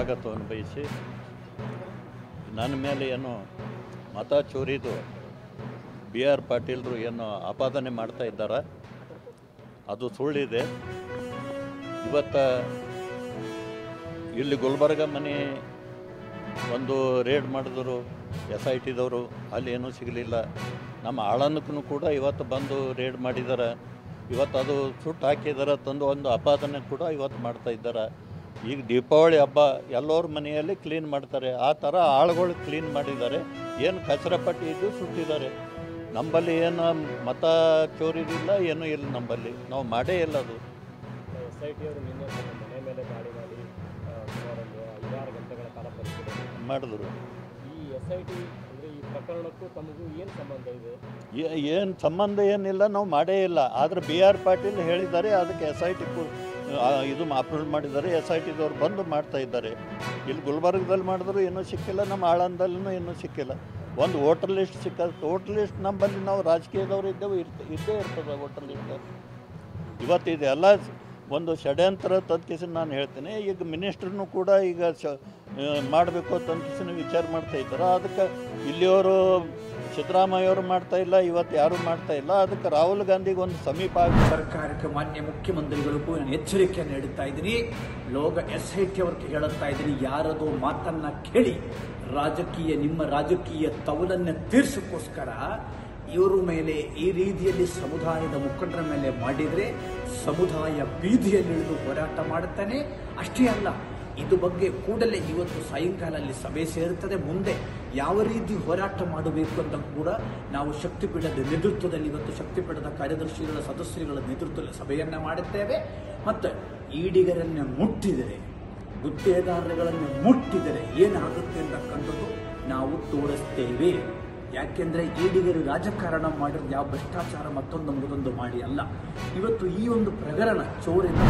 ಸ್ವಾಗತವನ್ನು ಬಯಸಿ, ನನ್ನ ಮೇಲೆ ಏನು ಮತ ಚೋರಿದು BR ಪಾಟೀಲ್ರು ಏನು ಆಪಾದನೆ ಮಾಡ್ತಾ ಇದ್ದಾರೆ ಅದು ಸುಳ್ಳಿದೆ. ಇವತ್ತು ಇಲ್ಲಿ ಗುಲ್ಬರ್ಗ ಮನೆ ಒಂದು ರೇಡ್ ಮಾಡಿದ್ರು SITದವರು, ಅಲ್ಲಿ ಏನೂ ಸಿಗಲಿಲ್ಲ. ನಮ್ಮ ಆಳಂದಕ್ಕೂ ಕೂಡ ಇವತ್ತು ಬಂದು ರೇಡ್ ಮಾಡಿದ್ದಾರೆ. ಇವತ್ತು ಅದು ಸುಟ್ಟು ಹಾಕಿದ್ದಾರೆ ತಂದು ಒಂದು ಆಪಾದನೆ ಕೂಡ ಇವತ್ತು ಮಾಡ್ತಾ ಇದ್ದಾರೆ. ಈಗ ದೀಪಾವಳಿ ಹಬ್ಬ ಎಲ್ಲರ ಮನೆಯಲ್ಲಿ ಕ್ಲೀನ್ ಮಾಡ್ತಾರೆ, ಆ ಥರ ಆಳುಗಳು ಕ್ಲೀನ್ ಮಾಡಿದ್ದಾರೆ. ಏನು ಕಚರಪಟ್ಟಿ ಇದ್ದು ಸುಟ್ಟಿದ್ದಾರೆ. ನಮ್ಮಲ್ಲಿ ಏನು ಮತ ಚೋರಿದಿಲ್ಲ, ಏನೂ ಇಲ್ಲ. ನಮ್ಮಲ್ಲಿ ನಾವು ಮಾಡೇ ಇಲ್ಲ. ಅದು SIT ಅವರು ನಿನ್ನೆ ಮನೆ ಮೇಲೆ ದಾಳಿ ಮಾಡಿ ಸುಮಾರು 5-6 ಗಂಟೆಗಳ ಕಾಲ ಪರಿಶೀಲನೆ ಮಾಡಿದ್ರು. ಈ SIT ಅಂದರೆ ಈ ಪ್ರಕರಣಕ್ಕೂ ತಮಗೂ ಏನು ಸಂಬಂಧ ಇದೆ? ಏನು ಸಂಬಂಧ ಏನಿಲ್ಲ, ನಾವು ಮಾಡೇ ಇಲ್ಲ. ಆದರೆ BR ಪಾಟೀಲ್ ಹೇಳಿದ್ದಾರೆ, ಅದಕ್ಕೆ SIT ಇದು ಅಪ್ರೂವ್ ಮಾಡಿದ್ದಾರೆ. SITದವ್ರು ಬಂದು ಮಾಡ್ತಾ ಇದ್ದಾರೆ. ಇಲ್ಲಿ ಗುಲ್ಬರ್ಗದಲ್ಲಿ ಮಾಡಿದ್ರು ಏನೂ ಸಿಕ್ಕಿಲ್ಲ, ನಮ್ಮ ಆಳಂದಲ್ಲೂ ಏನೂ ಸಿಕ್ಕಿಲ್ಲ. ಒಂದು ವೋಟರ್ ಲಿಸ್ಟ್ ಸಿಕ್ಕದು. ವೋಟರ್ ಲಿಸ್ಟ್ ನಮ್ಮಲ್ಲಿ ನಾವು ರಾಜಕೀಯದವರು ಇದ್ದೇವೆ, ಇದ್ದೇ ಇರ್ತದೆ ವೋಟರ್ ಲಿಸ್ಟ್. ಇವತ್ತು ಇದೆಲ್ಲ ಒಂದು ಷಡ್ಯಂತ್ರ ತಂದ್ಕಿಸಿ ನಾನು ಹೇಳ್ತೇನೆ. ಈಗ ಮಿನಿಸ್ಟ್ರನ್ನು ಕೂಡ ಈಗ ಮಾಡಬೇಕು ತಂದ್ಕಿಸಿ ವಿಚಾರ ಮಾಡ್ತಾ ಇದ್ದಾರೆ. ಅದಕ್ಕೆ ಇಲ್ಲಿಯವರು ಸಿದ್ದರಾಮಯ್ಯವರು ಮಾಡ್ತಾ ಇಲ್ಲ, ಇವತ್ತು ಯಾರೂ ಮಾಡ್ತಾ ಇಲ್ಲ. ಅದಕ್ಕೆ ರಾಹುಲ್ ಗಾಂಧಿಗೆ ಒಂದು ಸಮೀಪ ಸರ್ಕಾರಕ್ಕೆ ಮಾನ್ಯ ಮುಖ್ಯಮಂತ್ರಿಗಳಿಗೂ ನಾನು ಎಚ್ಚರಿಕೆಯನ್ನು ನೀಡುತ್ತಾ ಇದ್ದೀನಿ. ಲೋಕ SIT ಅವ್ರಿಗೆ ಹೇಳುತ್ತಾ ಇದ್ದೀನಿ, ಯಾರದೋ ಮಾತನ್ನ ಕೇಳಿ ನಿಮ್ಮ ರಾಜಕೀಯ ತವಲನ್ನು ತೀರ್ಸೋಕ್ಕೋಸ್ಕರ ಇವರ ಮೇಲೆ ಈ ರೀತಿಯಲ್ಲಿ ಸಮುದಾಯದ ಮುಖಂಡರ ಮೇಲೆ ಮಾಡಿದರೆ ಸಮುದಾಯ ಬೀದಿಯಲ್ಲಿಳಿದು ಹೋರಾಟ ಮಾಡುತ್ತಾನೆ. ಅಷ್ಟೇ ಅಲ್ಲ, ಇದು ಬಗ್ಗೆ ಕೂಡಲೇ ಇವತ್ತು ಸಾಯಂಕಾಲದಲ್ಲಿ ಸಭೆ ಸೇರುತ್ತದೆ. ಮುಂದೆ ಯಾವ ರೀತಿ ಹೋರಾಟ ಮಾಡಬೇಕು ಅಂತ ಕೂಡ ನಾವು ಶಕ್ತಿಪೀಠದ ನೇತೃತ್ವದಲ್ಲಿ ಇವತ್ತು ಶಕ್ತಿಪೀಠದ ಕಾರ್ಯದರ್ಶಿಗಳ ಸದಸ್ಯರುಗಳ ನೇತೃತ್ವದಲ್ಲಿ ಸಭೆಯನ್ನು ಮಾಡುತ್ತೇವೆ. ಮತ್ತು ಈಡಿಗರನ್ನು ಮುಟ್ಟಿದರೆ, ಗುತ್ತೇದಾರಗಳನ್ನು ಮುಟ್ಟಿದರೆ ಏನಾಗುತ್ತೆ ಅಂತಕ್ಕಂಥದ್ದು ನಾವು ತೋರಿಸ್ತೇವೆ. ಯಾಕೆಂದರೆ ಈಡಿಗರು ರಾಜಕಾರಣ ಮಾಡಿರೋದು ಯಾವ ಭ್ರಷ್ಟಾಚಾರ ಮತ್ತೊಂದು ಮಾಡಿ ಅಲ್ಲ. ಇವತ್ತು ಈ ಒಂದು ಪ್ರಕರಣ ಚೋರಿನ